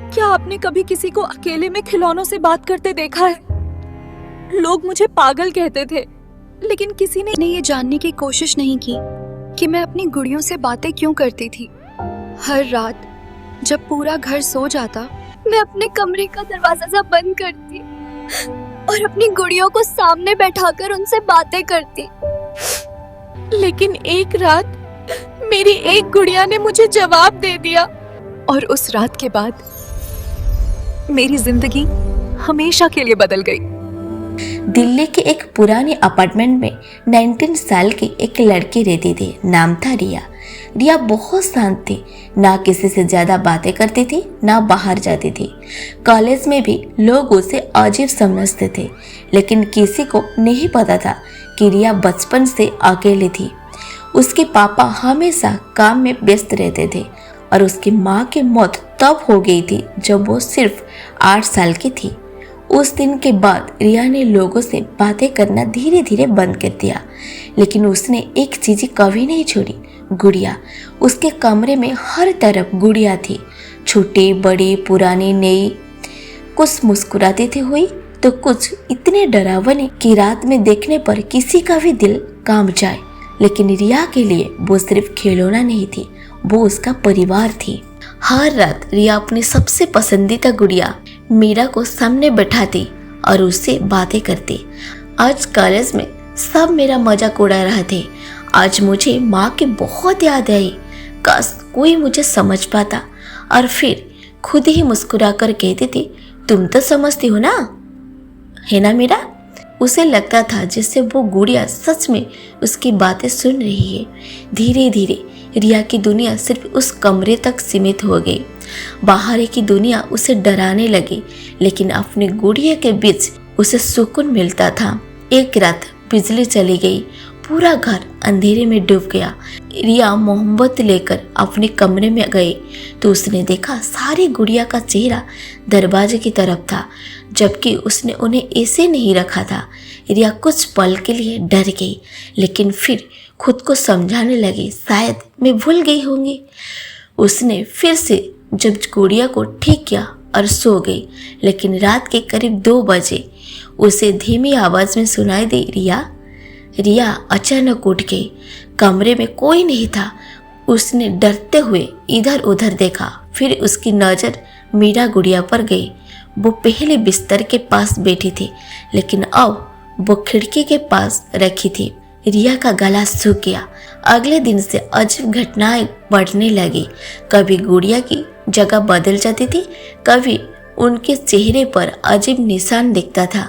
क्या आपने कभी किसी को अकेले में खिलौनों से बात करते देखा है? लोग मुझे पागल कहते थे, लेकिन किसी ने ये जानने की कोशिश नहीं की कि मैं अपनी गुड़ियों से बातें क्यों करती थी। हर रात जब पूरा घर सो जाता, मैं अपने कमरे का दरवाजा सा बंद करती और अपनी गुड़ियों को सामने बैठाकर उनसे बातें करती। लेकिन एक रात मेरी एक गुड़िया ने मुझे जवाब दे दिया और उस रात के बाद मेरी जिंदगी हमेशा के लिए बदल गई। दिल्ली के एक पुराने अपार्टमेंट में 19 साल की एक लड़की रहती थी। नाम था रिया। रिया बहुत शांत थी, ना किसी से ज्यादा बातें करती थी, ना बाहर जाती थी। कॉलेज में भी लोग उसे अजीब समझते थे, लेकिन किसी को नहीं पता था कि रिया बचपन से अकेली थी। उसके पापा हमेशा काम में व्यस्त रहते थे और उसकी माँ की मौत तब हो गई थी जब वो सिर्फ 8 साल की थी। उस दिन के बाद रिया ने लोगों से बातें करना धीरे धीरे बंद कर दिया, लेकिन उसने एक चीज कभी नहीं छोड़ी, गुड़िया। उसके कमरे में हर तरफ गुड़िया थी, छोटी बड़ी पुरानी नई। कुछ मुस्कुराती थी हुई तो कुछ इतने डरावने कि रात में देखने पर किसी का भी दिल कांप जाए। लेकिन रिया के लिए वो सिर्फ खिलौना नहीं थी, वो उसका परिवार थी। हर रात रिया अपनी सबसे पसंदीदा गुड़िया मीरा को सामने बैठाती और उससे बातें करती। आज कॉलेज में सब मेरा मजाक उड़ा रहे थे। आज मुझे माँ की बहुत याद आई, काश कोई मुझे समझ पाता। और फिर खुद ही मुस्कुरा कर कहती थी, तुम तो समझती हो ना, है ना मीरा। उसे लगता था जैसे वो गुड़िया सच में उसकी बातें सुन रही है। धीरे धीरे रिया की दुनिया सिर्फ उस कमरे तक सीमित हो गई। बाहर की दुनिया उसे डराने लगी, लेकिन अपनी गुड़िया के बीच उसे सुकून मिलता था। एक रात बिजली चली गई, पूरा घर अंधेरे में डूब गया। रिया मोमबत्ती लेकर अपने कमरे में गई तो उसने देखा सारी गुड़िया का चेहरा दरवाजे की तरफ था, जबकि उसने उन्हें ऐसे नहीं रखा था। रिया कुछ पल के लिए डर गई, लेकिन फिर खुद को समझाने लगी, शायद मैं भूल गई होंगी। उसने फिर से जब गुड़िया को ठीक किया और सो गई, लेकिन रात के करीब 2 बजे उसे धीमी आवाज में सुनाई दी, रिया। रिया अचानक उठ गई। कमरे में कोई नहीं था। उसने डरते हुए इधर उधर देखा, फिर उसकी नज़र मीरा गुड़िया पर गई। वो पहले बिस्तर के पास बैठी थी, लेकिन अब वो खिड़की के पास रखी थी। रिया का गला सूख गया। अगले दिन से अजीब घटनाएं बढ़ने लगी। कभी गुड़िया की जगह बदल जाती थी, कभी उनके चेहरे पर अजीब निशान दिखता था,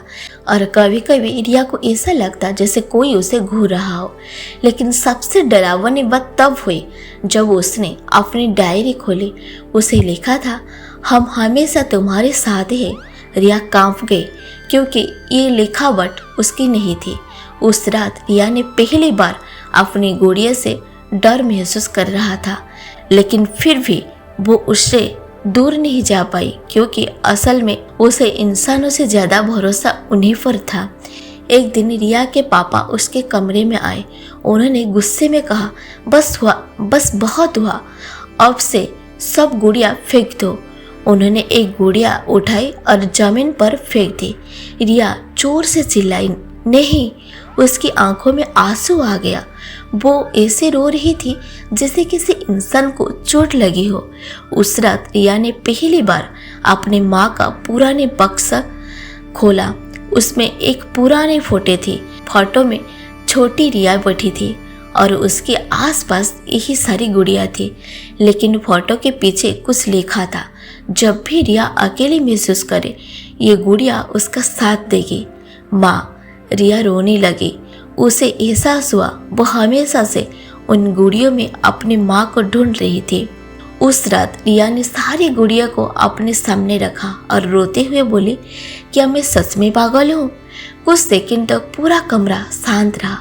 और कभी कभी रिया को ऐसा लगता जैसे कोई उसे घूर रहा हो। लेकिन सबसे डरावनी बात तब हुई जब उसने अपनी डायरी खोली। उसे लिखा था, हम हमेशा तुम्हारे साथ हैं। रिया कांप गई, क्योंकि ये लिखावट उसकी नहीं थी। उस रात रिया ने पहली बार अपनी गुड़िया से डर महसूस कर रहा था, लेकिन फिर भी वो उससे दूर नहीं जा पाई, क्योंकि असल में उसे इंसानों से ज्यादा भरोसा उन्हीं पर था। एक दिन रिया के पापा उसके कमरे में आए। उन्होंने गुस्से में कहा, बस हुआ, बस बहुत हुआ, अब से सब गुड़िया फेंक दो। उन्होंने एक गुड़िया उठाई और जमीन पर फेंक दी। रिया जोर से चिल्लाई, नहीं। उसकी आंखों में आंसू आ गया। वो ऐसे रो रही थी जैसे किसी इंसान को चोट लगी हो। उस रात रिया ने पहली बार अपनी माँ का पुराने बक्सा खोला। उसमें एक पुराने फोटो थी। फोटो में छोटी रिया बैठी थी और उसके आसपास यही सारी गुड़िया थी, लेकिन फोटो के पीछे कुछ लिखा था, जब भी रिया अकेली महसूस करे, ये गुड़िया उसका साथ देगी। माँ। रिया रोने लगी। उसे एहसास हुआ वो हमेशा से उन गुड़ियों में अपनी माँ को ढूंढ रही थी। उस रात रिया ने सारी गुड़िया को अपने सामने रखा और रोते हुए बोली, क्या मैं सच में पागल हूँ? कुछ सेकंड तक पूरा कमरा शांत रहा।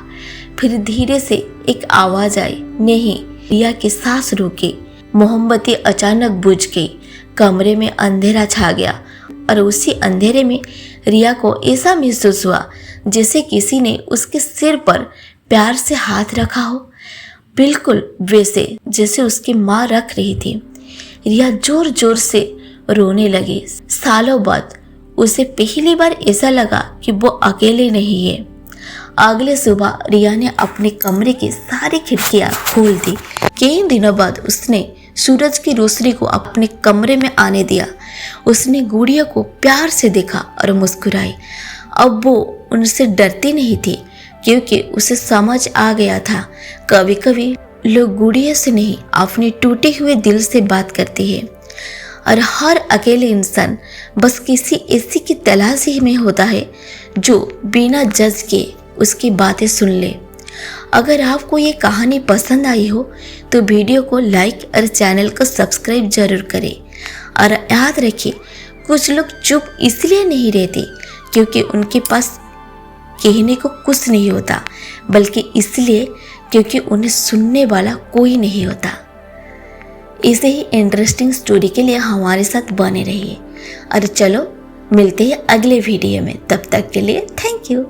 फिर धीरे से एक आवाज आई, नहीं। रिया की सांस रुकी। मोमबत्ती अचानक बुझ गई। कमरे में अंधेरा छा गया और उसी अंधेरे में रिया को ऐसा महसूस हुआ जैसे किसी ने उसके सिर पर प्यार से हाथ रखा हो, बिल्कुल वैसे जैसे उसकी माँ रख रही थी। रिया जोर जोर से रोने लगी। सालों बाद उसे पहली बार ऐसा लगा कि वो अकेले नहीं है। अगले सुबह रिया ने अपने कमरे की सारी खिड़कियां खोल दी। कई दिनों बाद उसने सूरज की रोशनी को अपने कमरे में आने दिया। उसने गुड़िया को प्यार से देखा और मुस्कुराई। अब वो उनसे डरती नहीं थी क्योंकि उसे समझ आ गया था कभी कभी लोग गुड़िया से नहीं अपने टूटे हुए दिल से बात करते हैं। और हर अकेले इंसान बस किसी ऐसी की तलाश ही में होता है जो बिना जज के उसकी बातें सुन ले। अगर आपको ये कहानी पसंद आई हो तो वीडियो को लाइक और चैनल को सब्सक्राइब जरूर करें। और याद रखिए, कुछ लोग चुप इसलिए नहीं रहते क्योंकि उनके पास कहने को कुछ नहीं होता, बल्कि इसलिए क्योंकि उन्हें सुनने वाला कोई नहीं होता। ऐसे ही इंटरेस्टिंग स्टोरी के लिए हमारे साथ बने रहिए। और चलो मिलते हैं अगले वीडियो में, तब तक के लिए थैंक यू।